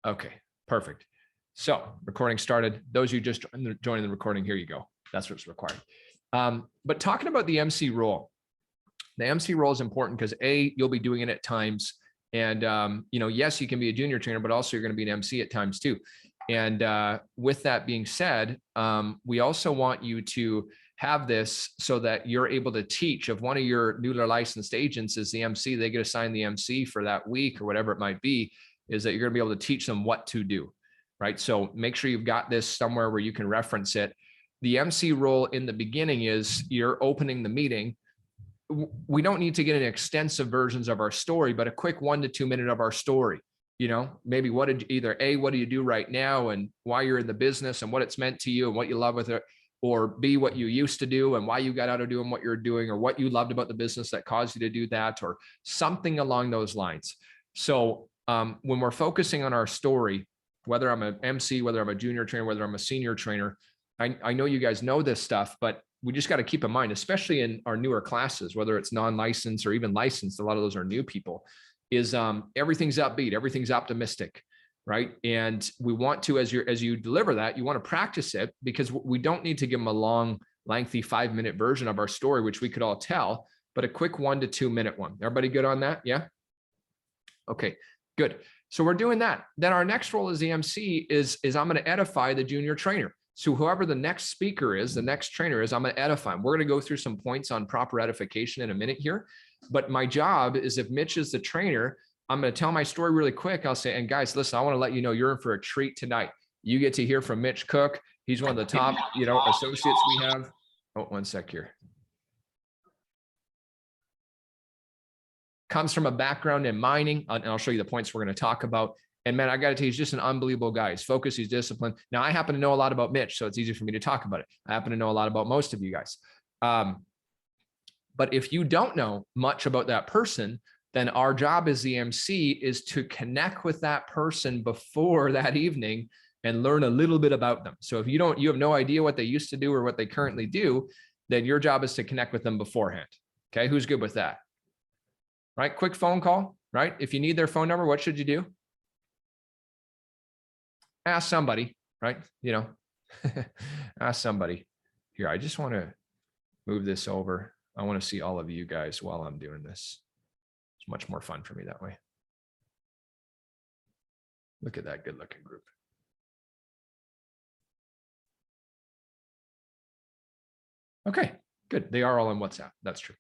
Okay, perfect. So recording started. Those of you just joining the recording, here you go. That's what's required. But talking about the MC role, the MC role is important because you'll be doing it at times. And, yes, you can be a junior trainer, but also you're going to be an MC at times too. And with that being said, we also want you to have this so that you're able to teach. If one of your newly licensed agents is the MC, they get assigned the MC for that week or whatever it might be, is that you're going to be able to teach them what to do, right? So make sure you've got this somewhere where you can reference it. The MC role in the beginning is you're opening the meeting. We don't need to get into extensive versions of our story, but a quick 1 to 2 minute of our story. Maybe what do you do right now and why you're in the business and what it's meant to you and what you love with it, or B, what you used to do and why you got out of doing what you're doing, or what you loved about the business that caused you to do that, or something along those lines. So when we're focusing on our story, whether I'm an MC, whether I'm a junior trainer, whether I'm a senior trainer, I know you guys know this stuff, but we just got to keep in mind, especially in our newer classes, whether it's non-licensed or even licensed, a lot of those are new people, is everything's upbeat, everything's optimistic, right? And we want to, as you deliver that, you want to practice it, because we don't need to give them a long, lengthy 5-minute version of our story, which we could all tell, but a quick 1 to 2 minute one. Everybody good on that? Yeah? Okay, good. So we're doing that. Then our next role as the MC is I'm going to edify the junior trainer. So whoever the next speaker is, the next trainer is, I'm going to edify them. We're going to go through some points on proper edification in a minute here. But my job is, if Mitch is the trainer, I'm going to tell my story really quick. I'll say, and guys, listen, I want to let you know you're in for a treat tonight. You get to hear from Mitch Cook. He's one of the top, associates we have. Oh, one sec here. Comes from a background in mining, and I'll show you the points we're going to talk about. And man, I got to tell you, he's just an unbelievable guy. He's focused, he's disciplined. Now, I happen to know a lot about Mitch, so it's easy for me to talk about it. I happen to know a lot about most of you guys. But if you don't know much about that person, then our job as the MC is to connect with that person before that evening and learn a little bit about them. So if you have no idea what they used to do or what they currently do, then your job is to connect with them beforehand. Okay, who's good with that? Right, quick phone call, right? If you need their phone number, what should you do? Ask somebody, right? Ask somebody. Here, I just want to move this over. I want to see all of you guys while I'm doing this. It's much more fun for me that way. Look at that good looking group. Okay, good. They are all on WhatsApp. That's true.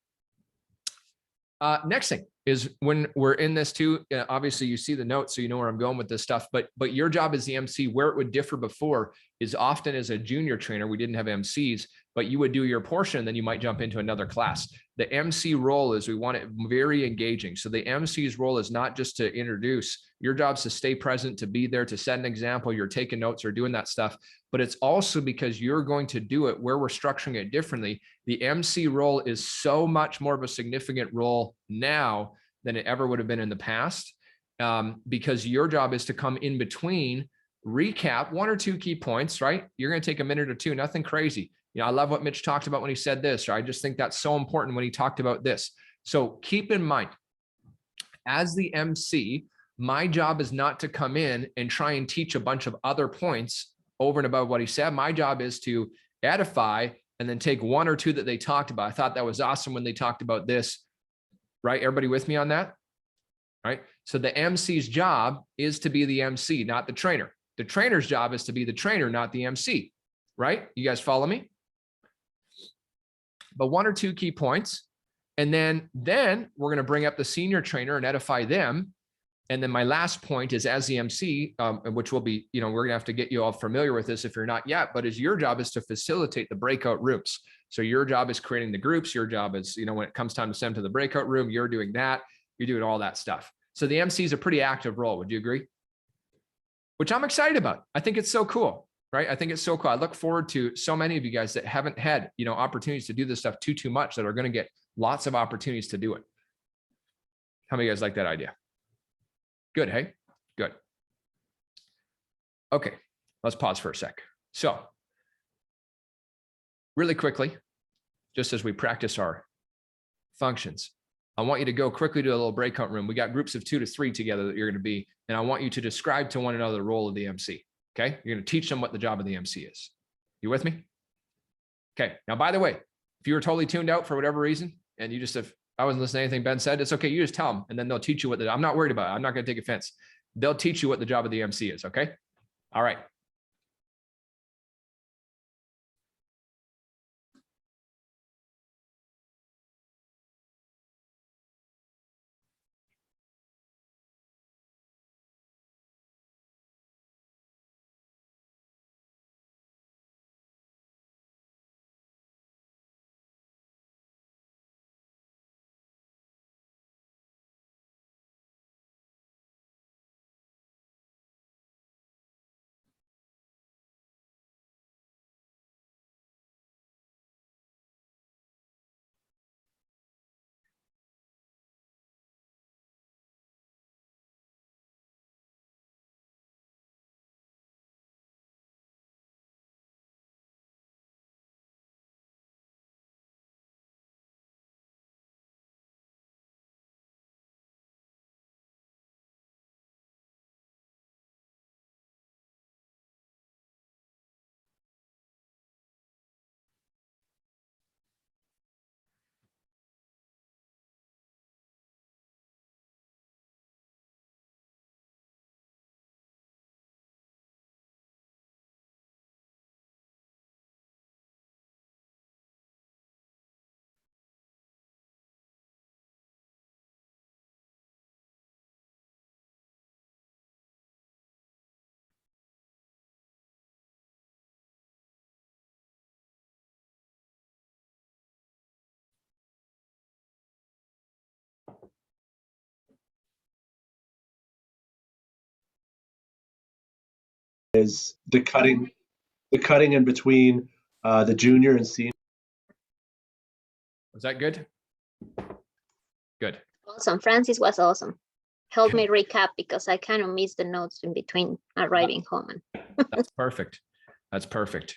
Next thing is, when we're in this too, obviously you see the notes, so you know where I'm going with this stuff, but your job as the MC, where it would differ before, is often as a junior trainer, we didn't have MCs, but you would do your portion, then you might jump into another class. The MC role is, we want it very engaging. So the MC's role is not just to introduce. Your job is to stay present, to be there, to set an example. You're taking notes or doing that stuff, but it's also because you're going to do it where we're structuring it differently. The MC role is so much more of a significant role now than it ever would have been in the past, because your job is to come in between, recap 1 or 2 key points, right? You're going to take a minute or two, nothing crazy. I love what Mitch talked about when he said this, or I just think that's so important when he talked about this. So keep in mind, as the MC, my job is not to come in and try and teach a bunch of other points over and above what he said. My job is to edify and then take 1 or 2 that they talked about. I thought that was awesome when they talked about this, right? Everybody with me on that? Right? So the MC's job is to be the MC, not the trainer. The trainer's job is to be the trainer, not the MC, right? You guys follow me? But 1 or 2 key points. And then we're going to bring up the senior trainer and edify them. And then my last point is, as the MC, which will be, we're going to have to get you all familiar with this if you're not yet, but your job is to facilitate the breakout rooms. So your job is creating the groups. Your job is, when it comes time to send to the breakout room, you're doing that. You're doing all that stuff. So the MC is a pretty active role. Would you agree? Which I'm excited about. I think it's so cool, right? I think it's so cool. I look forward to so many of you guys that haven't had, opportunities to do this stuff too much, that are going to get lots of opportunities to do it. How many of you guys like that idea? Good, hey? Good. Okay, let's pause for a sec. So, really quickly, just as we practice our functions, I want you to go quickly to a little breakout room. We got groups of 2 to 3 together that you're going to be, and I want you to describe to one another the role of the MC. Okay. You're going to teach them what the job of the MC is. You with me? Okay. Now, by the way, if you were totally tuned out for whatever reason, and you just have, I wasn't listening to anything Ben said, it's okay. You just tell them, and then they'll teach you what I'm not worried about it. I'm not going to take offense. They'll teach you what the job of the MC is. Okay. All right. Is the cutting in between the junior and senior. Was that good? Good. Awesome. Francis was awesome. Help me recap because I kind of missed the notes in between arriving home. That's perfect. That's perfect.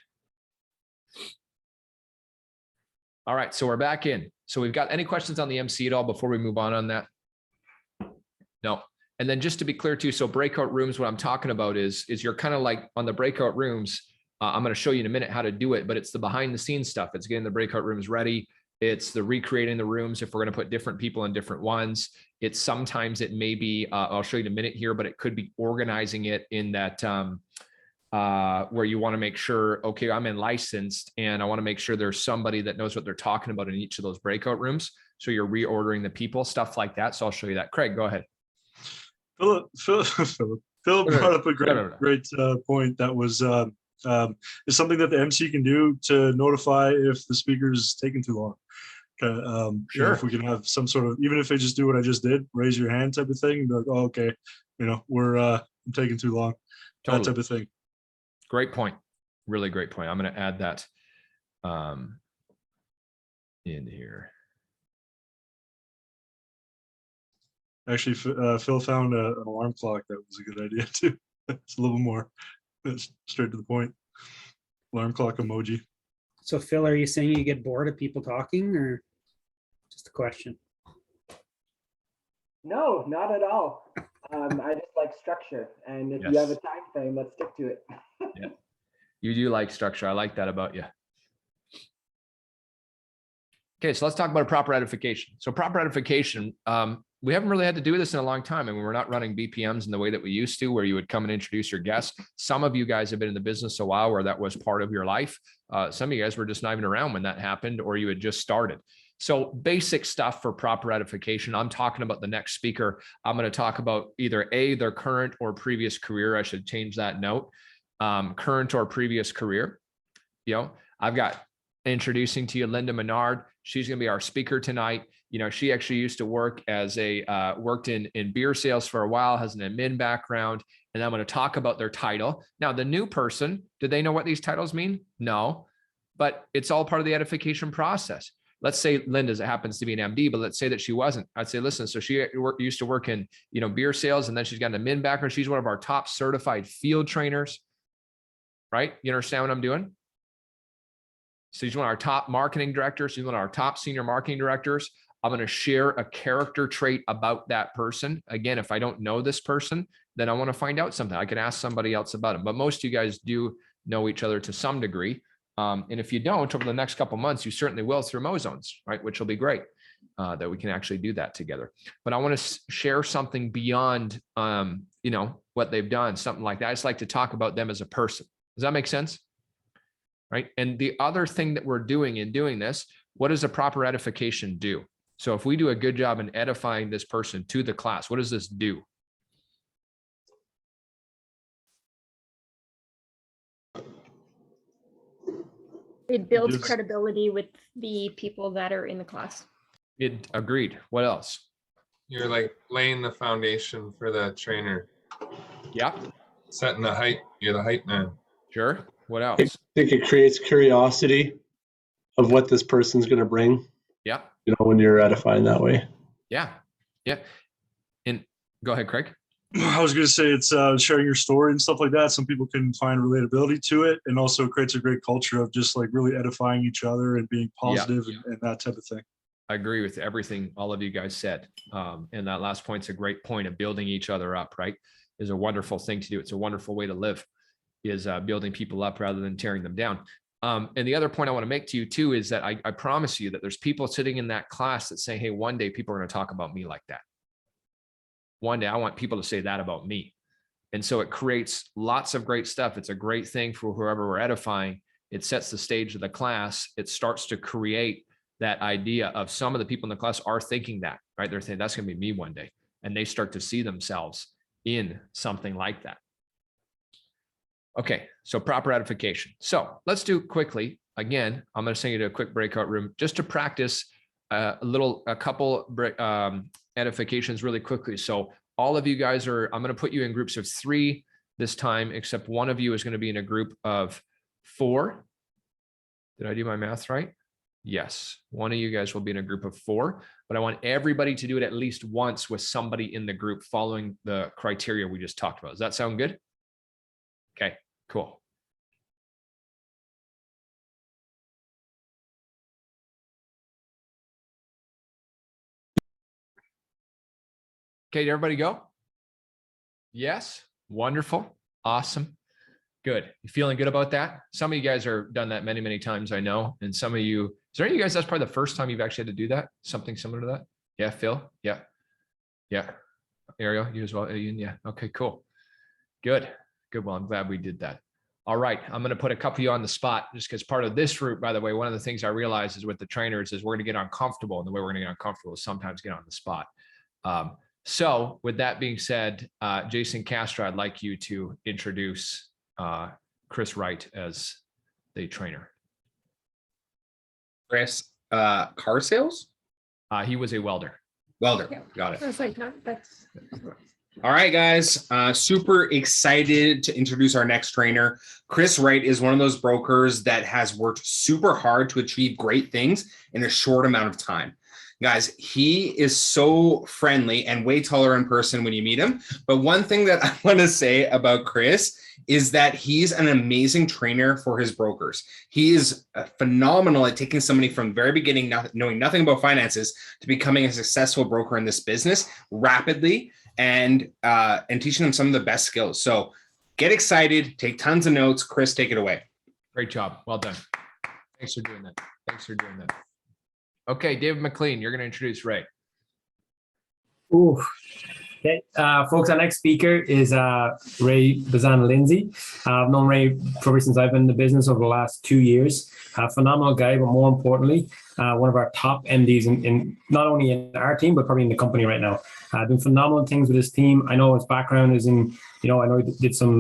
All right, so we're back in. So we've got any questions on the MC at all before we move on that? No. And then just to be clear too, so breakout rooms, what I'm talking about is you're kind of like on the breakout rooms. I'm going to show you in a minute how to do it, but it's the behind the scenes stuff. It's getting the breakout rooms ready. It's the recreating the rooms if we're going to put different people in different ones. It's sometimes it may be, I'll show you in a minute here, but it could be organizing it in that where you want to make sure, okay, I'm in licensed and I want to make sure there's somebody that knows what they're talking about in each of those breakout rooms. So you're reordering the people, stuff like that. So I'll show you that. Craig, go ahead. Phil brought up a great point. That was is something that the MC can do to notify if the speaker is taking too long. Sure. You know, if we can have some sort of, even if they just do what I just did, raise your hand type of thing, be like, oh, okay, you know, we're I'm taking too long, Totally. that type of thing. Great point. Really great point. I'm going to add that in here. Actually, Phil found an alarm clock that was a good idea too. It's a little more straight to the point. Alarm clock emoji. So Phil, are you saying you get bored of people talking, or just a question? No, not at all. I just like structure, and if you have a time frame, let's stick to it. Yeah. You do like structure. I like that about you. Okay, so let's talk about proper edification. So proper edification, we haven't really had to do this in a long time. I mean, we're not running BPMs in the way that we used to, where you would come and introduce your guests. Some of you guys have been in the business a while where that was part of your life. Some of you guys were just not even around when that happened, or you had just started. So basic stuff for proper edification. I'm talking about the next speaker. I'm going to talk about either their current or previous career. I should change that note. Current or previous career. You know, I've got introducing to you Linda Menard. She's going to be our speaker tonight. You know, she actually used to work as worked in beer sales for a while, has an admin background, and I'm going to talk about their title. Now, the new person, do they know what these titles mean? No, but it's all part of the edification process. Let's say Linda happens to be an MD, but let's say that she wasn't. I'd say, listen, so she used to work in, you know, beer sales, and then she's got an admin background. She's one of our top certified field trainers, right? You understand what I'm doing? So she's one of our top marketing directors. She's one of our top senior marketing directors. I'm going to share a character trait about that person. Again, if I don't know this person, then I want to find out something. I can ask somebody else about him. But most of you guys do know each other to some degree. And if you don't, over the next couple of months, you certainly will through Mozones, right? Which will be great that we can actually do that together. But I want to share something beyond, what they've done, something like that. I just like to talk about them as a person. Does that make sense? Right. And the other thing that we're doing in doing this, what does a proper edification do? So if we do a good job in edifying this person to the class, what does this do? It builds gives- credibility with the people that are in the class. It agreed. What else? You're like laying the foundation for the trainer, Yeah, setting the height. You're the height man. sure. What I else? think it creates curiosity of what this person's going to bring, Yeah, when you're edifying that way. yeah, yeah. And go ahead, Craig. I was going to say it's sharing your story and stuff like that. Some people can find relatability to it, and also it creates a great culture of just like really edifying each other and being positive and that type of thing. I agree with everything all of you guys said. And that last point's a great point of building each other up, right? Is a wonderful thing to do. It's a wonderful way to live, is building people up rather than tearing them down. And the other point I want to make to you too is that I promise you that there's people sitting in that class that say, hey, one day people are going to talk about me like that. One day I want people to say that about me. And so it creates lots of great stuff. It's a great thing for whoever we're edifying. It sets the stage of the class. It starts to create that idea of some of the people in the class are thinking that, right? They're saying that's going to be me one day. And they start to see themselves in something like that. Okay, so proper edification. So let's do quickly. Again, I'm going to send you to a quick breakout room just to practice a couple edifications really quickly. So all of you guys I'm going to put you in groups of 3 this time, except one of you is going to be in a group of 4. Did I do my math right? Yes, one of you guys will be in a group of 4, but I want everybody to do it at least once with somebody in the group following the criteria we just talked about. Does that sound good? Okay, cool. Okay, did everybody go? Yes, wonderful, awesome, good. You feeling good about that? Some of you guys are done that many, many times, I know. And some of you, is there any of you guys, that's probably the first time you've actually had to do that? Something similar to that? Yeah, Phil? Yeah. Yeah. Ariel, you as well? Ian? Yeah. Okay, cool. Good. Good. Well, I'm glad we did that. All right. I'm going to put a couple of you on the spot just because part of this route, by the way, one of the things I realized is with the trainers is we're going to get uncomfortable. And the way we're going to get uncomfortable is sometimes get on the spot. So with that being said, Jason Castro, I'd like you to introduce Chris Wright as the trainer. Chris, car sales? He was a welder. Welder. Yeah. Got it. I was like, no, that's. All right, guys. Super excited to introduce our next trainer. Chris Wright is one of those brokers that has worked super hard to achieve great things in a short amount of time. Guys, he is so friendly and way taller in person when you meet him. But one thing that I want to say about Chris is that he's an amazing trainer for his brokers. He is phenomenal at taking somebody from the very beginning, knowing nothing about finances, to becoming a successful broker in this business rapidly and teaching them some of the best skills. So get excited, take tons of notes. Chris, take it away. Great job. Well done. Thanks for doing that. Thanks for doing that. Okay, David McLean, you're going to introduce Ray. Ooh. Okay, folks, our next speaker is Ray Bazan-Lindsay. I've known Ray probably since I've been in the business over the last 2 years. Phenomenal guy, but more importantly, one of our top MDs in not only in our team, but probably in the company right now. Doing phenomenal things with his team. I know his background is in, I know he did some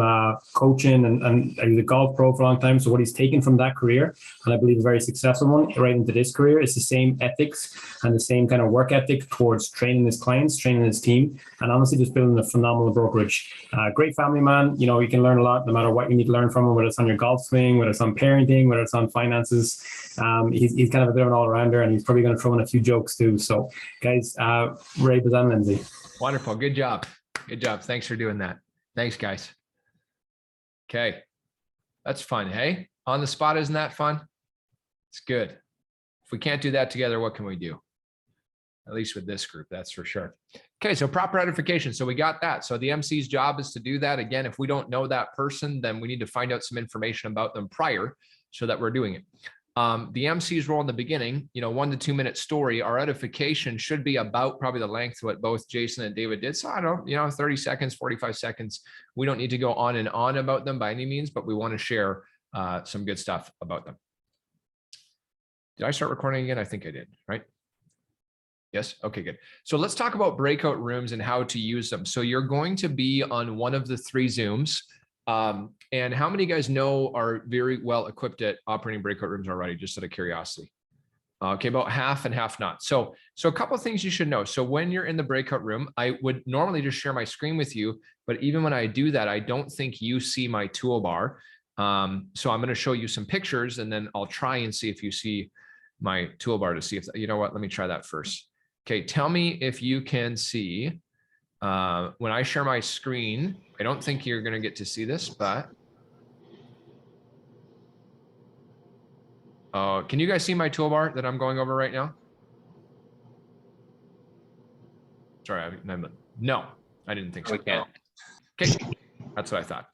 coaching and he was a golf pro for a long time. So what he's taken from that career, and I believe a very successful one, right into this career, is the same ethics and the same kind of work ethic towards training his clients, training his team, and honestly just building a phenomenal brokerage. Great family man. You can learn a lot no matter what you need to learn from him, whether it's on your golf swing, whether it's on parenting, whether it's on finances. He's kind of a bit of an all-rounder, and he's probably going to throw in a few jokes too. So guys, Ray Bazan-Lindsay. Wonderful. Good job. Good job. Thanks for doing that. Thanks, guys. Okay. That's fun. Hey, on the spot, isn't that fun? It's good. If we can't do that together, what can we do? at least with this group, that's for sure. Okay, so proper edification. So we got that. So the MC's job is to do that. Again, if we don't know that person, then we need to find out some information about them prior so that we're doing it. The MC's role in the beginning, 1 to 2 minute story, our edification should be about probably the length of what both Jason and David did. So I don't, 30 seconds, 45 seconds. We don't need to go on and on about them by any means, but we want to share some good stuff about them. Did I start recording again? I think I did, right? Yes. Okay, good. So let's talk about breakout rooms and how to use them. So you're going to be on one of the 3 Zooms. And how many of you guys know are very well equipped at operating breakout rooms already, just out of curiosity? Okay, about half and half not. So a couple of things you should know. So when you're in the breakout room, I would normally just share my screen with you, but even when I do that, I don't think you see my toolbar. So I'm going to show you some pictures and then I'll try and see if you see my toolbar to see if, you know what, let me try that first. Okay, tell me if you can see, when I share my screen, I don't think you're going to get to see this, but can you guys see my toolbar that I'm going over right now? Sorry, no, I didn't think so. We can't. Okay, that's what I thought.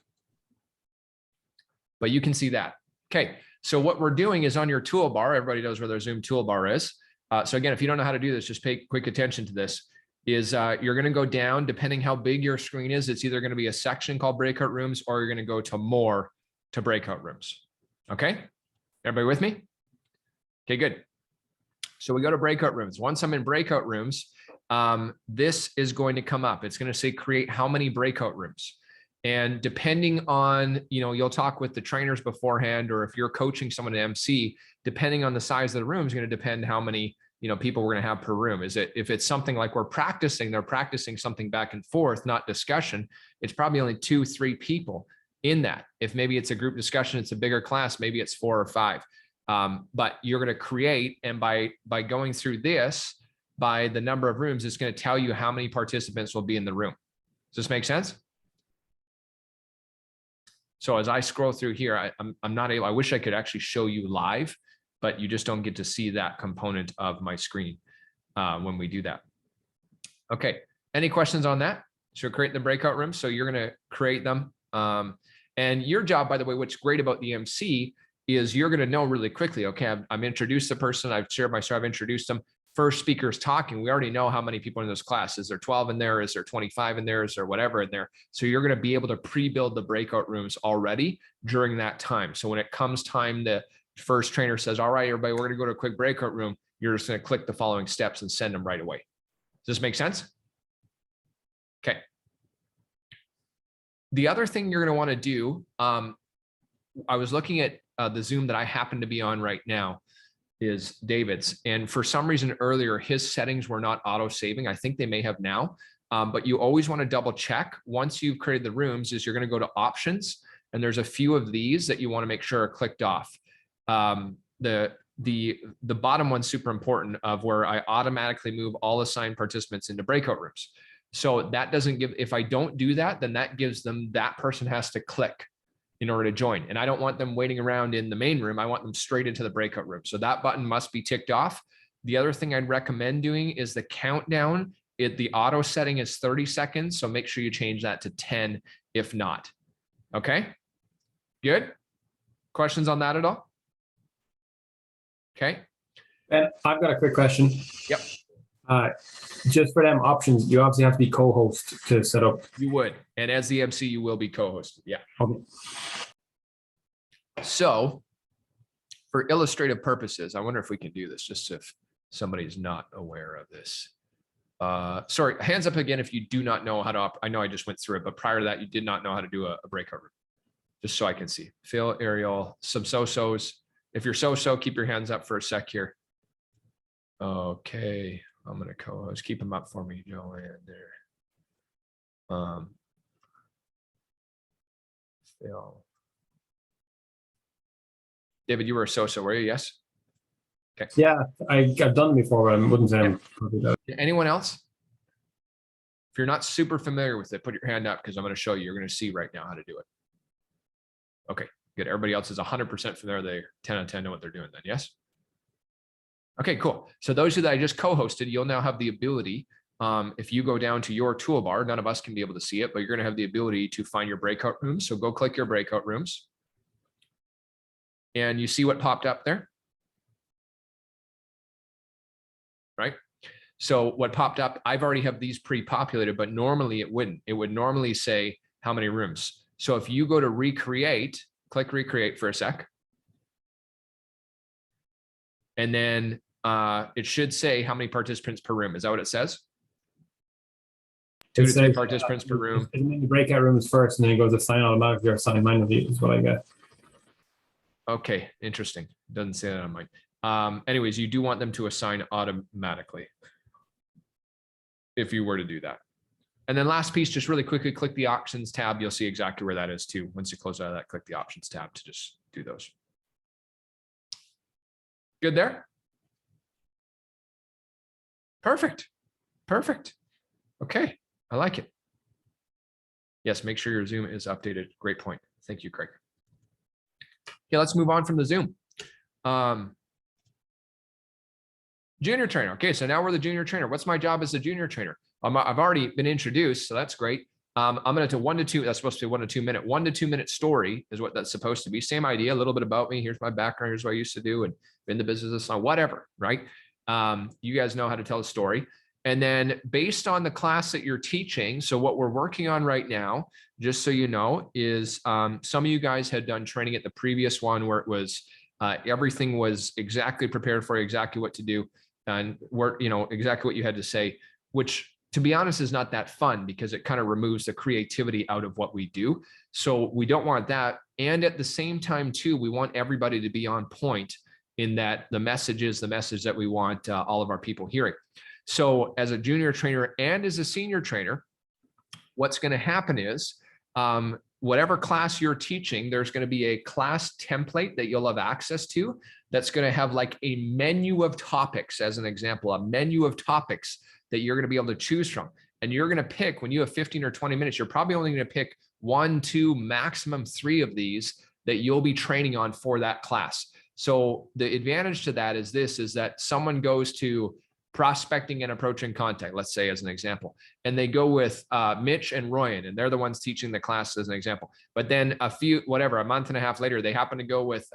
But you can see that. Okay, so what we're doing is on your toolbar, everybody knows where their Zoom toolbar is. So again, if you don't know how to do this, just pay quick attention to this. You're going to go down, depending how big your screen is. It's either going to be a section called breakout rooms, or you're going to go to more to breakout rooms. Okay, everybody with me? Okay, good. So we go to breakout rooms. Once I'm in breakout rooms, this is going to come up. It's going to say create how many breakout rooms. And depending on, you'll talk with the trainers beforehand, or if you're coaching someone to MC, depending on the size of the room is going to depend how many people we're going to have per room. If it's something like they're practicing something back and forth, not discussion, it's probably only 2-3 people in that. If maybe it's a group discussion, it's a bigger class, maybe it's 4 or 5. But you're going to create, and by going through this, by the number of rooms, it's going to tell you how many participants will be in the room. Does this make sense? So as I scroll through here, I'm not able, I wish I could actually show you live, but you just don't get to see that component of my screen when we do that. Okay, any questions on that? So create the breakout rooms. So you're going to create them. And your job, by the way, what's great about the MC is you're going to know really quickly, okay, I've introduced the person, I've shared my story, I've introduced them. First speaker's talking. We already know how many people in this class. Is there 12 in there? Is there 25 in there? Is there whatever in there? So you're going to be able to pre-build the breakout rooms already during that time. So when it comes time, the first trainer says, all right, everybody, we're going to go to a quick breakout room. You're just going to click the following steps and send them right away. Does this make sense? Okay. The other thing you're going to want to do, I was looking at the Zoom that I happen to be on right now is David's. And for some reason earlier, his settings were not auto saving. I think they may have now, but you always want to double check once you've created the rooms is you're going to go to options. And there's a few of these that you want to make sure are clicked off. The bottom one's super important, of where I automatically move all assigned participants into breakout rooms. So that doesn't give, if I don't do that, then that gives them, that person has to click in order to join. And I don't want them waiting around in the main room. I want them straight into the breakout room. So that button must be ticked off. The other thing I'd recommend doing is the countdown. The auto setting is 30 seconds. So make sure you change that to 10 if not. Okay, good. Questions on that at all? Okay. And I've got a quick question. Yep. Just for them options, you obviously have to be co-host to set up. You would. And as the MC, you will be co-hosted. Yeah. Okay. So for illustrative purposes, I wonder if we can do this just if somebody's not aware of this. Sorry, hands up again if you do not know how to, I know I just went through it, but prior to that, you did not know how to do a breakout room. Just so I can see. Phil, Ariel, some so-sos. If you're so-so, keep your hands up for a sec here. Okay. I'm going to co-host. Keep them up for me, Joanne there. Phil. David, you were a so-so, were you? Yes? Okay. Yeah, I've done it before, but I wouldn't say I'm probably that. Anyone else? If you're not super familiar with it, put your hand up because I'm going to show you. You're going to see right now how to do it. Okay, good. Everybody else is 100% familiar. They're 10 out of 10 know what they're doing then, yes? Okay, cool. So those of you that I just co-hosted, you'll now have the ability, if you go down to your toolbar, none of us can be able to see it, but you're going to have the ability to find your breakout rooms. So go click your breakout rooms. And you see what popped up there? Right? So what popped up, I've already have these pre-populated, but normally it wouldn't. It would normally say how many rooms. So if you go to recreate, click recreate for a sec. And then it should say how many participants per room. Is that what it says? 2 to 3 participants per room. The breakout rooms first, and then it goes assign automatically or assign manually is what I get. Okay, interesting. Doesn't say that on mine. Anyways, you do want them to assign automatically if you were to do that. And then last piece, just really quickly, click the options tab. You'll see exactly where that is too. Once you close out of that, click the options tab to just do those. Good there? Perfect. Perfect. Okay, I like it. Yes, make sure your Zoom is updated. Great point. Thank you, Craig. Okay, let's move on from the Zoom. Junior trainer. Okay, so now we're the junior trainer. What's my job as a junior trainer? I've already been introduced, so that's great. I'm going to 1 to 2. That's supposed to be 1 to 2 minute. 1 to 2 minute story is what that's supposed to be. Same idea, a little bit about me. Here's my background. Here's what I used to do, and in the business, whatever. Right? You guys know how to tell a story. And then based on the class that you're teaching, so what we're working on right now, just so you know, is some of you guys had done training at the previous one where it was everything was exactly prepared for you, exactly what to do, and exactly what you had to say, which to be honest is not that fun because it kind of removes the creativity out of what we do. So we don't want that. And at the same time too, we want everybody to be on point in that the message is the message that we want all of our people hearing. So as a junior trainer and as a senior trainer, what's going to happen is whatever class you're teaching, there's going to be a class template that you'll have access to that's going to have like a menu of topics, as an example, a menu of topics that you're going to be able to choose from. And you're going to pick, when you have 15 or 20 minutes, you're probably only going to pick 1, 2, maximum 3 of these that you'll be training on for that class. So the advantage to that is this, is that someone goes to prospecting and approaching contact, let's say as an example, and they go with Mitch and Royan, and they're the ones teaching the class as an example. But then a month and a half later, they happen to go with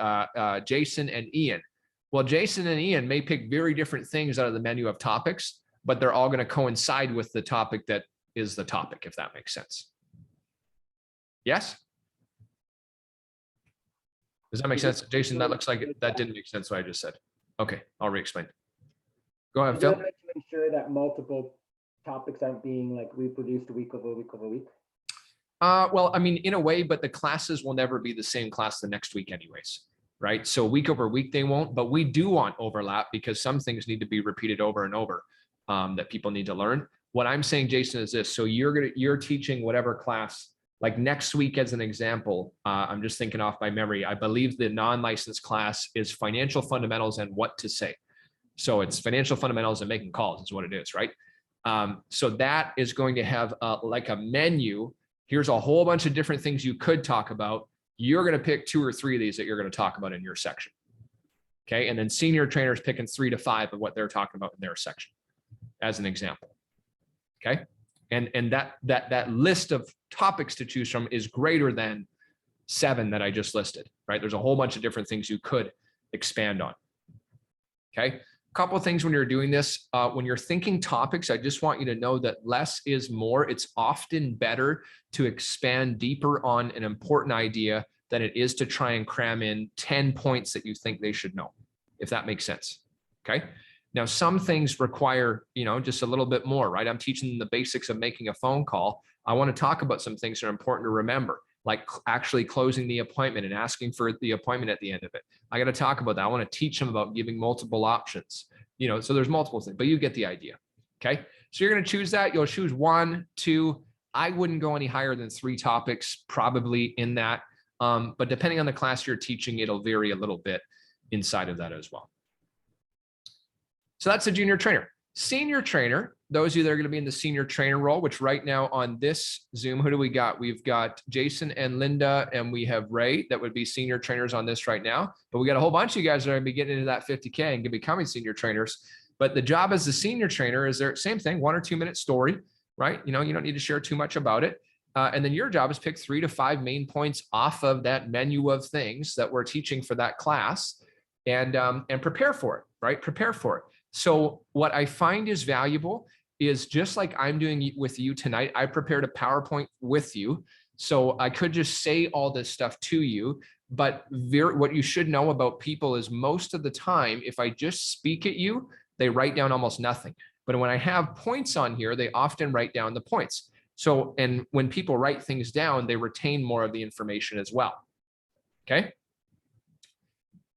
Jason and Ian. Well, Jason and Ian may pick very different things out of the menu of topics, but they're all going to coincide with the topic that is the topic, if that makes sense. Yes? Does that make sense? Jason, that looks like that didn't make sense what I just said. Okay, I'll re-explain. Go ahead, Phil. I'd like to ensure that multiple topics aren't being like reproduced week over week over week. Well, I mean, in a way, but the classes will never be the same class the next week anyways, right? So week over week, they won't, but we do want overlap because some things need to be repeated over and over that people need to learn. What I'm saying, Jason, is this. So you're teaching whatever class, like next week, as an example, I'm just thinking off my memory. I believe the non-licensed class is financial fundamentals and what to say. So it's financial fundamentals and making calls is what it is, right? So that is going to have like a menu. Here's a whole bunch of different things you could talk about. You're going to pick 2 or 3 of these that you're going to talk about in your section. Okay. And then senior trainers picking 3 to 5 of what they're talking about in their section, as an example. Okay. And that list of topics to choose from is greater than 7 that I just listed, right? There's a whole bunch of different things you could expand on. Okay. Couple of things when you're doing this, when you're thinking topics, I just want you to know that less is more. It's often better to expand deeper on an important idea than it is to try and cram in 10 points that you think they should know, if that makes sense. Okay. Now, some things require, just a little bit more, right? I'm teaching the basics of making a phone call. I want to talk about some things that are important to remember, like actually closing the appointment and asking for the appointment at the end of it. I got to talk about that. I want to teach them about giving multiple options, so there's multiple things, but you get the idea. Okay. So you're going to choose that. You'll choose 1, 2. I wouldn't go any higher than 3 topics probably in that. But depending on the class you're teaching, it'll vary a little bit inside of that as well. So that's a junior trainer. Senior trainer, those of you that are going to be in the senior trainer role, which right now on this Zoom, who do we got? We've got Jason and Linda, and we have Ray that would be senior trainers on this right now. But we got a whole bunch of you guys that are going to be getting into that 50K and going to be becoming senior trainers. But the job as a senior trainer is there, same thing, 1 or 2 minute story, right? You know, you don't need to share too much about it. And then your job is pick 3 to 5 main points off of that menu of things that we're teaching for that class, and prepare for it, right? Prepare for it. So what I find is valuable is just like I'm doing with you tonight, I prepared a PowerPoint with you. So I could just say all this stuff to you, but what you should know about people is most of the time, if I just speak at you, they write down almost nothing. But when I have points on here, they often write down the points. So, and when people write things down, they retain more of the information as well. Okay.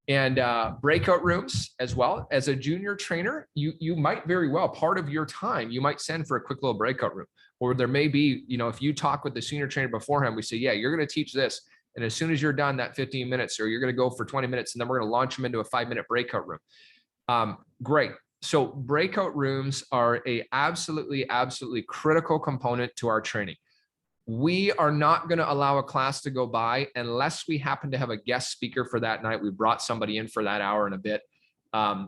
And breakout rooms as well. As a junior trainer, you might very well, part of your time, you might send for a quick little breakout room. Or there may be, you know, if you talk with the senior trainer beforehand, we say, yeah, you're going to teach this. And as soon as you're done that 15 minutes, or you're going to go for 20 minutes, and then we're going to launch them into a 5-minute breakout room. Great. So breakout rooms are a absolutely critical component to our training. We are not going to allow a class to go by unless we happen to have a guest speaker for that night. We brought somebody in for that hour and a bit,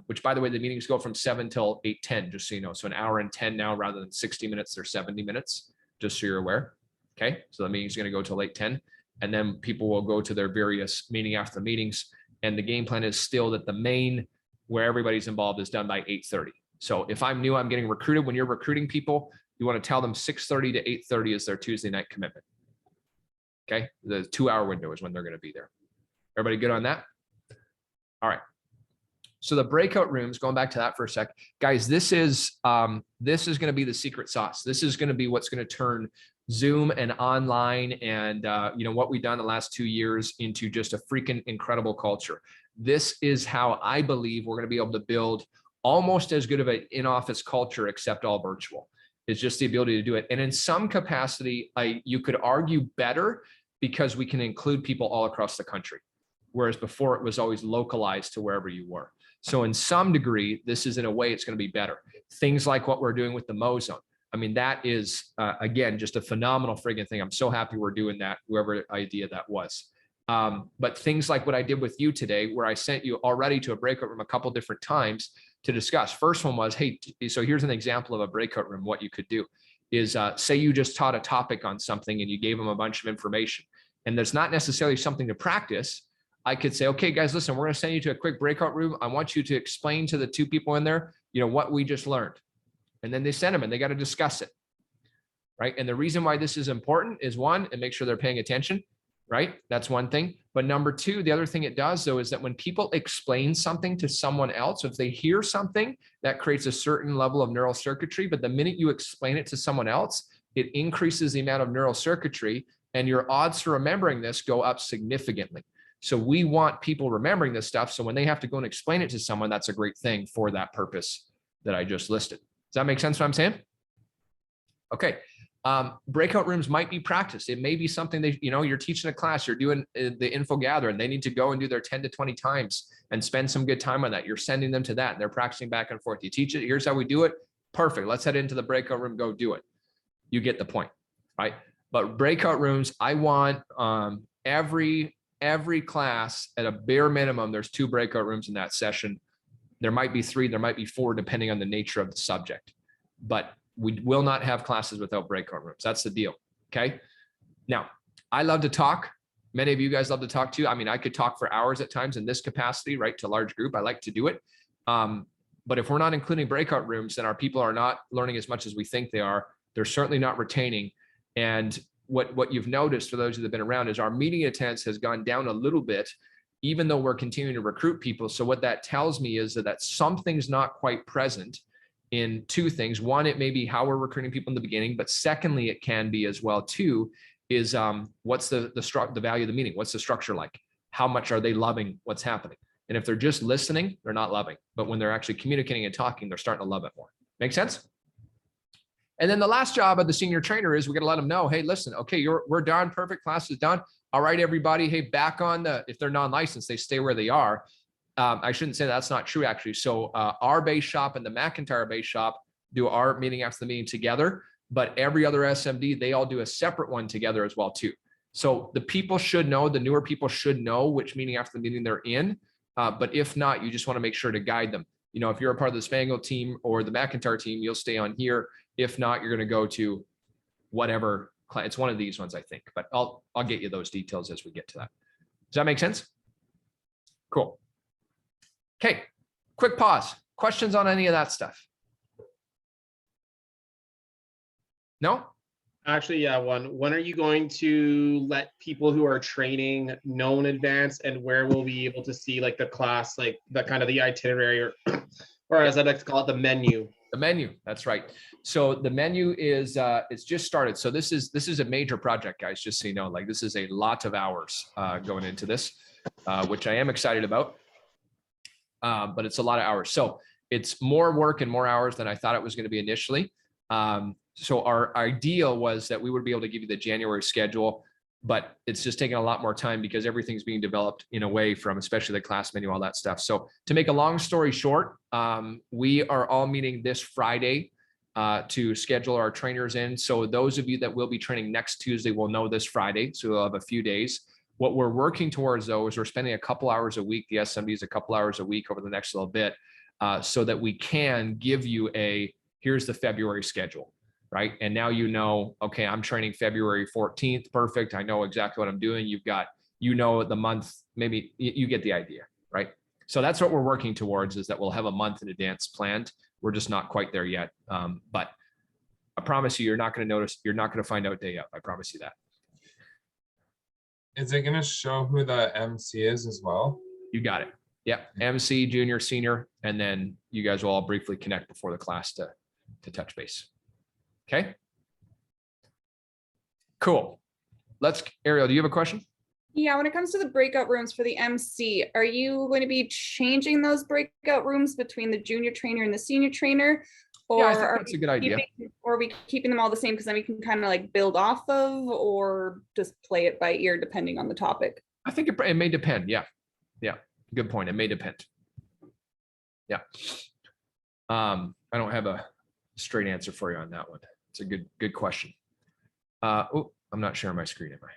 which, by the way, the meetings go from 7 till 8:10, just so you know. So an hour and 10 now, rather than 60 minutes, they're 70 minutes, just so you're aware. Okay, so the meeting's going to go till 8:10, and then people will go to their various meeting after meetings. And the game plan is still that the main, where everybody's involved, is done by 8:30. So if I'm new, I'm getting recruited. When you're recruiting people, you want to tell them 6:30 to 8:30 is their Tuesday night commitment. Okay, the 2-hour window is when they're going to be there. Everybody good on that? All right. So the breakout rooms, going back to that for a sec, guys, this is going to be the secret sauce. This is going to be what's going to turn Zoom and online and you know, what we've done the last 2 years into just a freaking incredible culture. This is how I believe we're going to be able to build almost as good of an in-office culture, except all virtual. It's just the ability to do it. And in some capacity, you could argue better, because we can include people all across the country, whereas before it was always localized to wherever you were. So in some degree, this is, in a way, it's going to be better. Things like what we're doing with the Mozone. I mean, that is, again, just a phenomenal friggin' thing. I'm so happy we're doing that, whoever idea that was. But things like what I did with you today, where I sent you already to a breakout room a couple different times to discuss. First one was, hey, so here's an example of a breakout room. What you could do is say you just taught a topic on something and you gave them a bunch of information, and there's not necessarily something to practice. I could say, okay, guys, listen, we're going to send you to a quick breakout room. I want you to explain to the 2 people in there, you know, what we just learned. And then they send them and they got to discuss it. Right. And the reason why this is important is, 1, and make sure they're paying attention. Right. That's one thing. But number 2, the other thing it does, though, is that when people explain something to someone else, if they hear something, that creates a certain level of neural circuitry. But the minute you explain it to someone else, it increases the amount of neural circuitry, and your odds for remembering this go up significantly. So we want people remembering this stuff. So when they have to go and explain it to someone, that's a great thing for that purpose that I just listed. Does that make sense what I'm saying? Okay. Breakout rooms might be practice. It may be something that, you know, you're teaching a class, you're doing the info gather, and they need to go and do their 10 to 20 times and spend some good time on that. You're sending them to that and they're practicing back and forth. You teach it. Here's how we do it. Perfect. Let's head into the breakout room. Go do it. You get the point, right? But breakout rooms, I want every class at a bare minimum, there's 2 breakout rooms in that session. There might be 3, there might be 4, depending on the nature of the subject, but we will not have classes without breakout rooms. That's the deal. Okay. Now, I love to talk. Many of you guys love to talk too. I mean, I could talk for hours at times in this capacity, right? To large group. I like to do it. But if we're not including breakout rooms, then our people are not learning as much as we think they are. They're certainly not retaining. And what you've noticed, for those that have been around, is our meeting attendance has gone down a little bit, even though we're continuing to recruit people. So what that tells me is that something's not quite present in 2 things. 1, it may be how we're recruiting people in the beginning, but secondly, it can be as well too, is what's the value of the meeting? What's the structure like? How much are they loving what's happening? And if they're just listening, they're not loving. But when they're actually communicating and talking, they're starting to love it more. Make sense? And then the last job of the senior trainer is we got to let them know, hey, listen, okay, we're done. Perfect. Class is done. All right, everybody. Hey, back on if they're non-licensed, they stay where they are. I shouldn't say that's not true, actually. So our base shop and the McIntyre base shop, do our meeting after the meeting together, but every other SMD, they all do a separate one together as well too. So the people should know, the newer people should know which meeting after the meeting they're in. But if not, you just want to make sure to guide them. You know, if you're a part of the Spangle team or the McIntyre team, you'll stay on here. If not, you're going to go to whatever class. It's one of these ones, I think, but I'll get you those details as we get to that. Does that make sense? Cool. Okay, quick pause. Questions on any of that stuff? No? Actually, yeah, one. When are you going to let people who are training know in advance, and where will we be able to see like the class, like the kind of the itinerary, or as I like to call it, the menu? The menu, that's right. So the menu is it's just started. So this is a major project, guys, just so you know. Like, this is a lot of hours going into this, which I am excited about. But it's a lot of hours. So it's more work and more hours than I thought it was going to be initially. So our ideal was that we would be able to give you the January schedule, but it's just taking a lot more time because everything's being developed in a way from, especially the class menu, all that stuff. So to make a long story short, we are all meeting this Friday to schedule our trainers in. So those of you that will be training next Tuesday will know this Friday. So we'll have a few days. What we're working towards, though, is we're spending a couple hours a week, the SMDs a couple hours a week over the next little bit, so that we can give you here's the February schedule, right? And now you know, okay, I'm training February 14th. Perfect. I know exactly what I'm doing. You've got, the month, maybe you get the idea, right? So that's what we're working towards, is that we'll have a month in advance planned. We're just not quite there yet. But I promise you're not going to notice, you're not going to find out day up. I promise you that. Is it going to show who the MC is as well? You got it. Yeah. MC, junior, senior, and then you guys will all briefly connect before the class to touch base. Okay. Cool. Ariel, do you have a question? Yeah, when it comes to the breakout rooms for the MC, are you going to be changing those breakout rooms between the junior trainer and the senior trainer? Or yeah, I think that's a good idea. Or are we keeping them all the same because then we can kind of like build off of, or just play it by ear depending on the topic? I think it may depend. Yeah. Yeah. Good point. It may depend. Yeah. I don't have a straight answer for you on that one. It's a good question. Oh, I'm not sharing my screen, am I?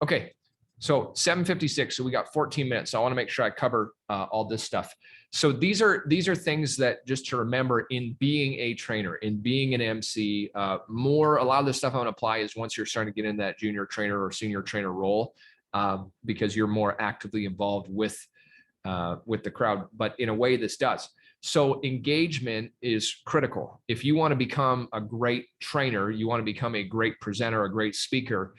Okay. So 7:56. So we got 14 minutes. So I want to make sure I cover all this stuff. So these are things that just to remember in being a trainer, in being an MC. A lot of the stuff I want to apply is once you're starting to get in that junior trainer or senior trainer role, because you're more actively involved with the crowd. But in a way, this does. So engagement is critical. If you want to become a great trainer, you want to become a great presenter, a great speaker.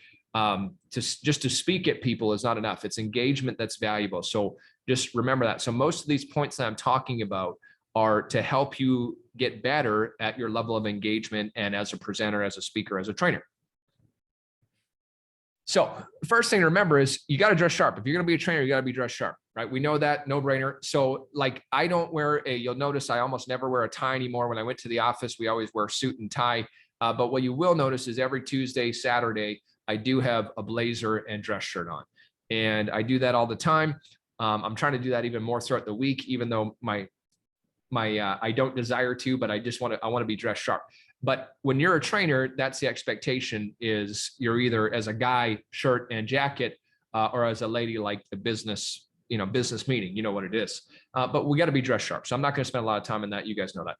Just to speak at people is not enough. It's engagement that's valuable. So just remember that. So most of these points that I'm talking about are to help you get better at your level of engagement and as a presenter, as a speaker, as a trainer. So the first thing to remember is you got to dress sharp. If you're going to be a trainer, you got to be dressed sharp, right? We know that, no brainer. So like, I don't wear you'll notice I almost never wear a tie anymore. When I went to the office, we always wear suit and tie. But what you will notice is every Tuesday, Saturday, I do have a blazer and dress shirt on, and I do that all the time. I'm trying to do that even more throughout the week, even though I don't desire to, but I want to be dressed sharp. But when you're a trainer, that's the expectation, is you're either as a guy, shirt and jacket, or as a lady, like the business meeting, you know what it is. But we got to be dressed sharp. So I'm not going to spend a lot of time on that. You guys know that.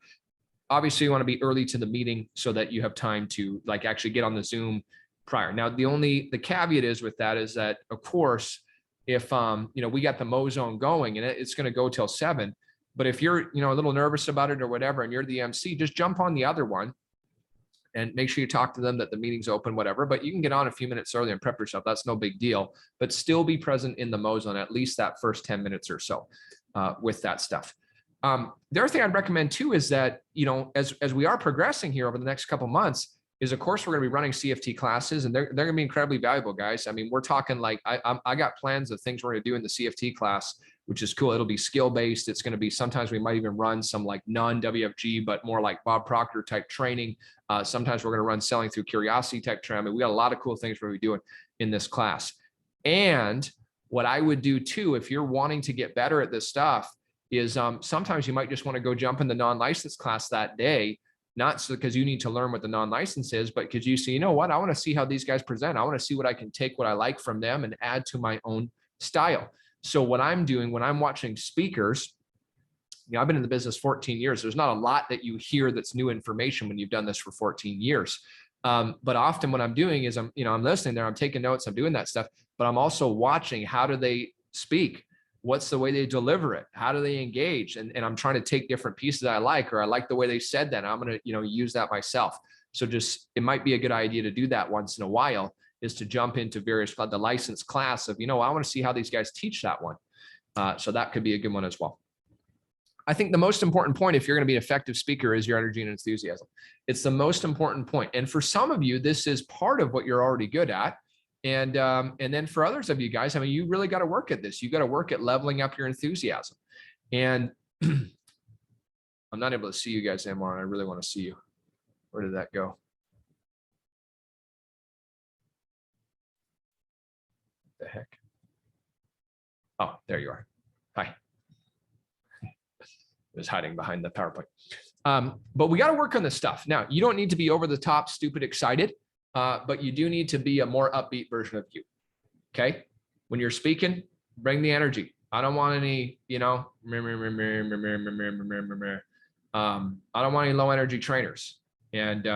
Obviously, you want to be early to the meeting so that you have time to like actually get on the Zoom prior. Now, the caveat is with that is that, of course, if we got the Mozone going and it's going to go till 7, but if you're a little nervous about it or whatever, and you're the MC, just jump on the other one and make sure you talk to them that the meeting's open, whatever. But you can get on a few minutes early and prep yourself. That's no big deal. But still be present in the Mozone at least that first 10 minutes or so with that stuff. The other thing I'd recommend too is that as we are progressing here over the next couple months, is of course we're going to be running CFT classes, and they're going to be incredibly valuable, guys. I mean, we're talking like I got plans of things we're going to do in the CFT class, which is cool. It'll be skill based. It's going to be, sometimes we might even run some like non-WFG, but more like Bob Proctor type training. Sometimes we're going to run selling through curiosity type training. I mean, we got a lot of cool things we're going to be doing in this class. And what I would do too, if you're wanting to get better at this stuff, is sometimes you might just want to go jump in the non-licensed class that day, not so because you need to learn what the non-license is, but because you see, you know what, I want to see how these guys present. I want to see what I can take what I like from them and add to my own style. So what I'm doing when I'm watching speakers, you know, I've been in the business 14 years. There's not a lot that you hear that's new information when you've done this for 14 years. But often what I'm doing is I'm listening there, I'm taking notes, I'm doing that stuff, but I'm also watching how do they speak? What's the way they deliver it? How do they engage? And I'm trying to take different pieces I like, or I like the way they said that. I'm going to, use that myself. So just, it might be a good idea to do that once in a while, is to jump into the licensed class of, I want to see how these guys teach that one. So that could be a good one as well. I think the most important point, if you're going to be an effective speaker, is your energy and enthusiasm. It's the most important point. And for some of you, this is part of what you're already good at. And then for others of you guys, I mean, you really got to work at this. You got to work at leveling up your enthusiasm. And I'm not able to see you guys anymore. And I really want to see you. Where did that go? What the heck? Oh, there you are. Hi. It was hiding behind the PowerPoint. But we got to work on this stuff. Now, you don't need to be over the top, stupid, excited. But you do need to be a more upbeat version of you. Okay. When you're speaking, bring the energy. I don't want any, I don't want any low energy trainers. And,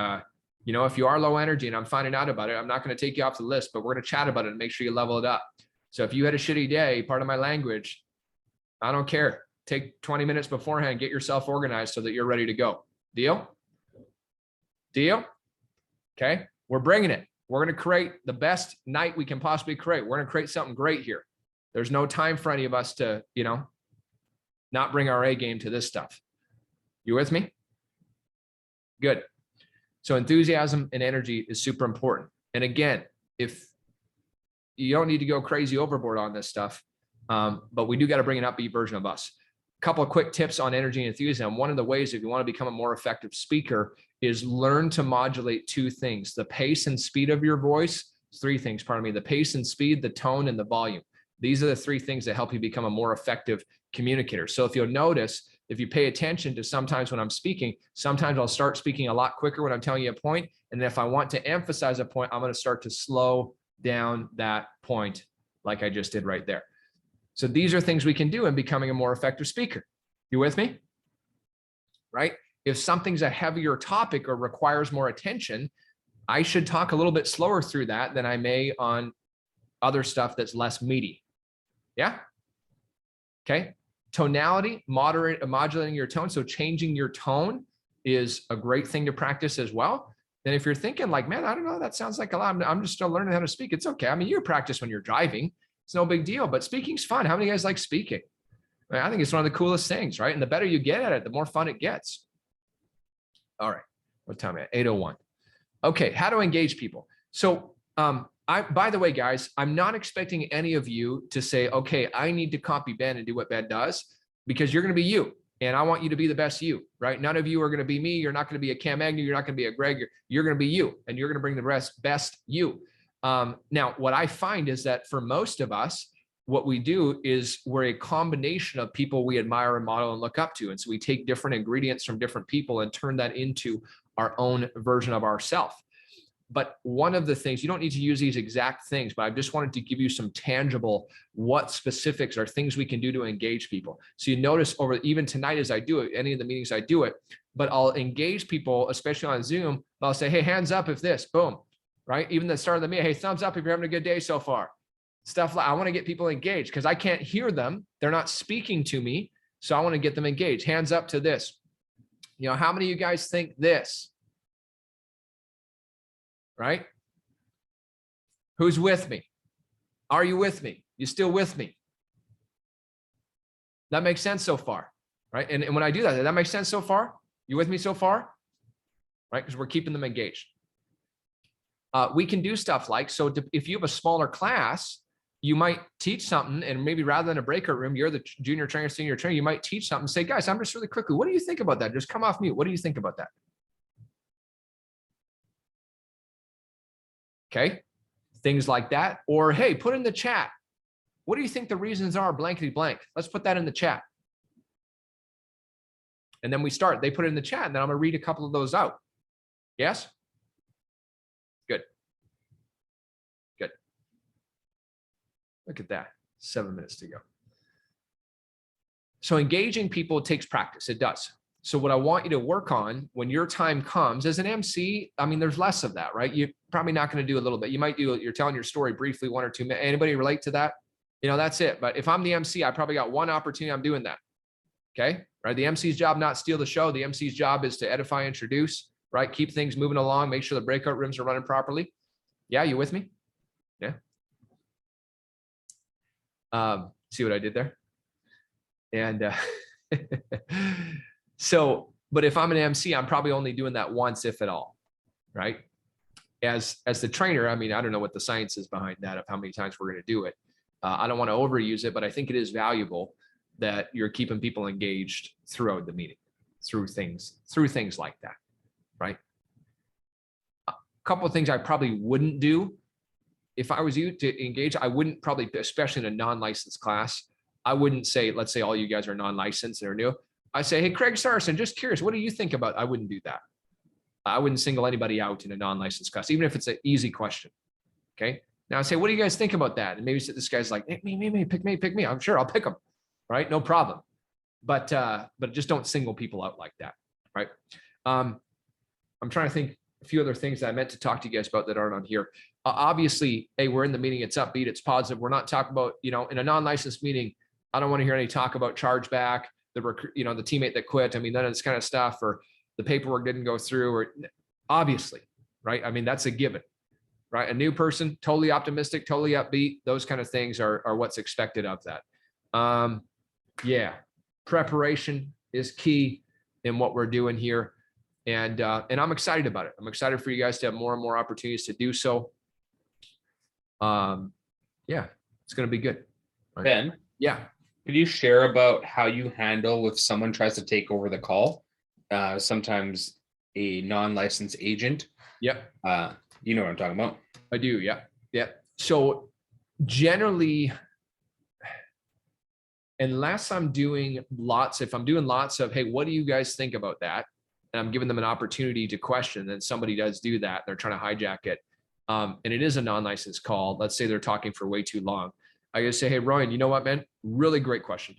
if you are low energy and I'm finding out about it, I'm not going to take you off the list, but we're going to chat about it and make sure you level it up. So if you had a shitty day, part of my language, I don't care. Take 20 minutes beforehand, get yourself organized so that you're ready to go. Deal? Deal? Okay. We're bringing it. We're going to create the best night we can possibly create. We're going to create something great here. There's no time for any of us to, not bring our A game to this stuff. You with me? Good. So enthusiasm and energy is super important. And again, if you don't need to go crazy overboard on this stuff, but we do got to bring an upbeat version of us. A couple of quick tips on energy and enthusiasm. One of the ways, if you want to become a more effective speaker, is learn to modulate two things: the pace and speed of your voice. Three things, pardon me: the pace and speed, the tone, and the volume. These are the three things that help you become a more effective communicator. So if you'll notice, if you pay attention to sometimes when I'm speaking, sometimes I'll start speaking a lot quicker when I'm telling you a point. And if I want to emphasize a point, I'm going to start to slow down that point like I just did right there. So these are things we can do in becoming a more effective speaker. You with me? Right? If something's a heavier topic or requires more attention, I should talk a little bit slower through that than I may on other stuff that's less meaty. Yeah? Okay. Tonality, modulating your tone. So changing your tone is a great thing to practice as well. And if you're thinking like, man, I don't know, that sounds like a lot. I'm just still learning how to speak. It's okay. I mean, you practice when you're driving. It's no big deal, but speaking's fun. How many of you guys like speaking? I think it's one of the coolest things, right? And the better you get at it, the more fun it gets. All right. What time is it? 8:01. Okay. How to engage people. So, by the way, guys, I'm not expecting any of you to say, okay, I need to copy Ben and do what Ben does, because you're going to be you. And I want you to be the best you, right? None of you are going to be me. You're not going to be a Cam Agnew. You're not going to be a Greg. You're going to be you, and you're going to bring the best you. Now, what I find is that for most of us, what we do is we're a combination of people we admire and model and look up to. And so we take different ingredients from different people and turn that into our own version of ourselves. But one of the things, you don't need to use these exact things, but I just wanted to give you some tangible, what specifics are things we can do to engage people. So you notice over even tonight as I do it, any of the meetings I do it, but I'll engage people, especially on Zoom. I'll say, hey, hands up if this, boom, right? Even the start of the meeting, hey, thumbs up if you're having a good day so far. Stuff like, I want to get people engaged because I can't hear them. They're not speaking to me. So I want to get them engaged. Hands up to this. How many of you guys think this? Right? Who's with me? Are you with me? You still with me? That makes sense so far, right? And when I do that, that makes sense so far? You with me so far? Right? Because we're keeping them engaged. We can do stuff like, so if you have a smaller class, you might teach something, and maybe rather than a breakout room, you're the junior trainer, senior trainer, you might teach something, say, guys, I'm just really quickly, what do you think about that? Just come off mute. What do you think about that? Okay. Things like that. Or, hey, put in the chat, what do you think the reasons are blankety blank? Let's put that in the chat. And then we start. They put it in the chat, and then I'm gonna read a couple of those out. Yes? Good. Good. Look at that. 7 minutes to go. So engaging people takes practice. It does. So what I want you to work on when your time comes as an MC, I mean, there's less of that, right? You're probably not going to do a little bit. You might do, you're telling your story briefly, 1 or 2 minutes. Anybody relate to that? You know, that's it. But if I'm the MC, I probably got one opportunity. I'm doing that. Okay. Right. The MC's job, not steal the show. The MC's job is to edify, introduce, right? Keep things moving along. Make sure the breakout rooms are running properly. Yeah. You with me? Yeah. See what I did there? And so, but if I'm an MC, I'm probably only doing that once, if at all, right? As the trainer, I mean, I don't know what the science is behind that of how many times we're going to do it. I don't want to overuse it, but I think it is valuable that you're keeping people engaged throughout the meeting, through things like that, right? A couple of things I probably wouldn't do if I was you to engage. I wouldn't probably, especially in a non-licensed class, I wouldn't say, let's say all you guys are non-licensed and are new. I say, hey, Craig Sarson, just curious, what do you think about? I wouldn't do that. I wouldn't single anybody out in a non-licensed class, even if it's an easy question. Okay. Now I say, what do you guys think about that? And maybe this guy's like, hey, me, pick me. I'm sure I'll pick them. Right. No problem. But just don't single people out like that. Right. I'm trying to think a few other things that I meant to talk to you guys about that aren't on here. Obviously, hey, we're in the meeting. It's upbeat. It's positive. We're not talking about, you know, in a non-licensed meeting, I don't want to hear any talk about chargeback, the teammate that quit. I mean, none of this kind of stuff, or the paperwork didn't go through, or obviously, right? I mean, that's a given, right? A new person, totally optimistic, totally upbeat. Those kind of things are what's expected of that. Yeah, preparation is key in what we're doing here. And I'm excited about it. I'm excited for you guys to have more and more opportunities to do so. Yeah, it's going to be good. Right? Ben, yeah. Could you share about how you handle if someone tries to take over the call? Sometimes a non-licensed agent. Yep. You know what I'm talking about. I do. Yeah. Yeah. So generally, unless I'm doing lots, if I'm doing lots of, hey, what do you guys think about that? And I'm giving them an opportunity to question, and somebody does do that, they're trying to hijack it. And it is a non-licensed call. Let's say they're talking for way too long. I gotta say, hey, Ryan, you know what, man? Really great question.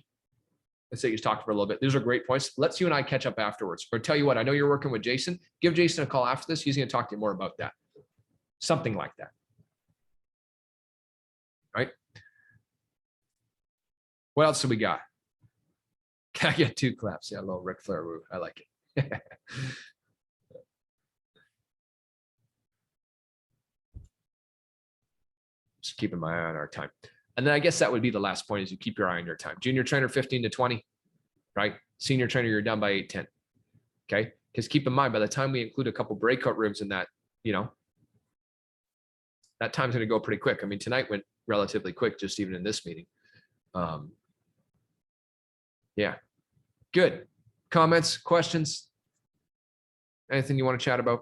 Let's say he's talking for a little bit. These are great points. Let's you and I catch up afterwards. Or tell you what, I know you're working with Jason. Give Jason a call after this. He's going to talk to you more about that. Something like that. Right? What else do we got? Can I get 2 claps? Yeah, a little Ric Flair move. I like it. Just keeping my eye on our time. And then I guess that would be the last point, is you keep your eye on your time. Junior trainer, 15 to 20, right? Senior trainer, you're done by 8:10. Okay. Because keep in mind, by the time we include a couple breakout rooms in that, you know, that time's going to go pretty quick. I mean, tonight went relatively quick, just even in this meeting. Yeah. Good. Comments, questions? Anything you want to chat about?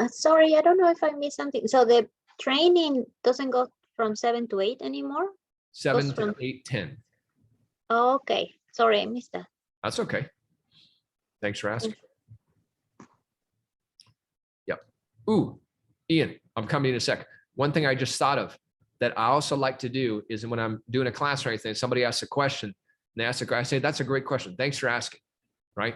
Sorry, I don't know if I missed something. So the training doesn't go from 7 to 8 anymore? 7 to 8:10. Oh, okay. Sorry, I missed that. That's okay. Thanks for asking. Yep. Ooh, Ian, I'm coming in a sec. One thing I just thought of that I also like to do is when I'm doing a class or anything, somebody asks a question, and they ask I say, that's a great question. Thanks for asking, right?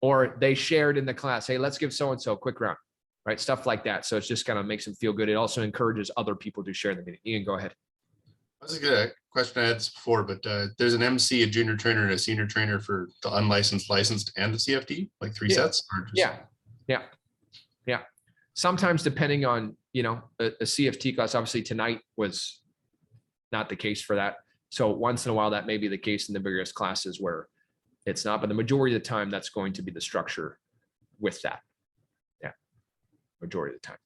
Or they shared in the class, hey, let's give so-and-so a quick round, right? Stuff like that. So it's just kind of makes them feel good. It also encourages other people to share the meeting. Ian, go ahead. That's a good question I had this before, but there's an MC, a junior trainer, and a senior trainer for the unlicensed, licensed, and the CFD, like 3 sets? Or just... Yeah. Sometimes depending on, you know, a CFT class, obviously tonight was not the case for that. So once in a while, that may be the case in the vigorous classes where it's not, but the majority of the time, that's going to be the structure with that. Yeah, majority of the time.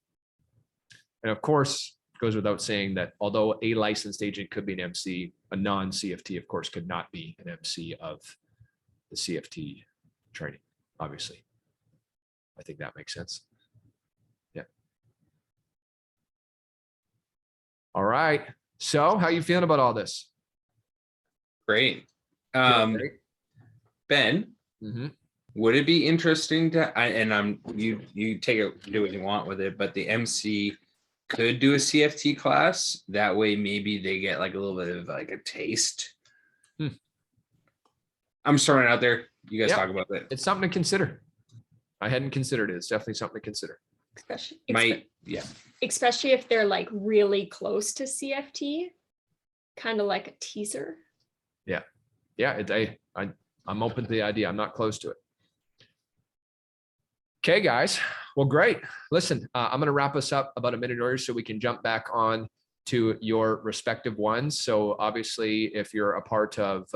And of course, it goes without saying that although a licensed agent could be an MC, a non-CFT, of course, could not be an MC of the CFT training, obviously. I think that makes sense. Yeah. All right. So how you feeling about all this? Great. Great. Ben, Mhm. would it be interesting to, you take it, do what you want with it, but the MC could do a CFT class. That way, maybe they get like a little bit of like a taste. I'm just throwing it out there. You guys Yep. talk about it. It's something to consider. I hadn't considered it. It's definitely something to consider. Especially if they're like really close to CFT, kind of like a teaser. Yeah. I'm open to the idea. I'm not close to it. Okay, guys. Well, great. Listen, I'm going to wrap us up about a minute earlier so we can jump back on to your respective ones. So obviously, if you're a part of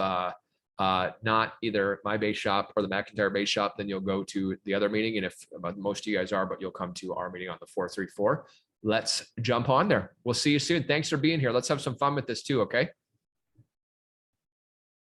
not either my base shop or the McIntyre base shop, then you'll go to the other meeting. And if most of you guys are, but you'll come to our meeting on the 434. Let's jump on there. We'll see you soon. Thanks for being here. Let's have some fun with this too. Okay.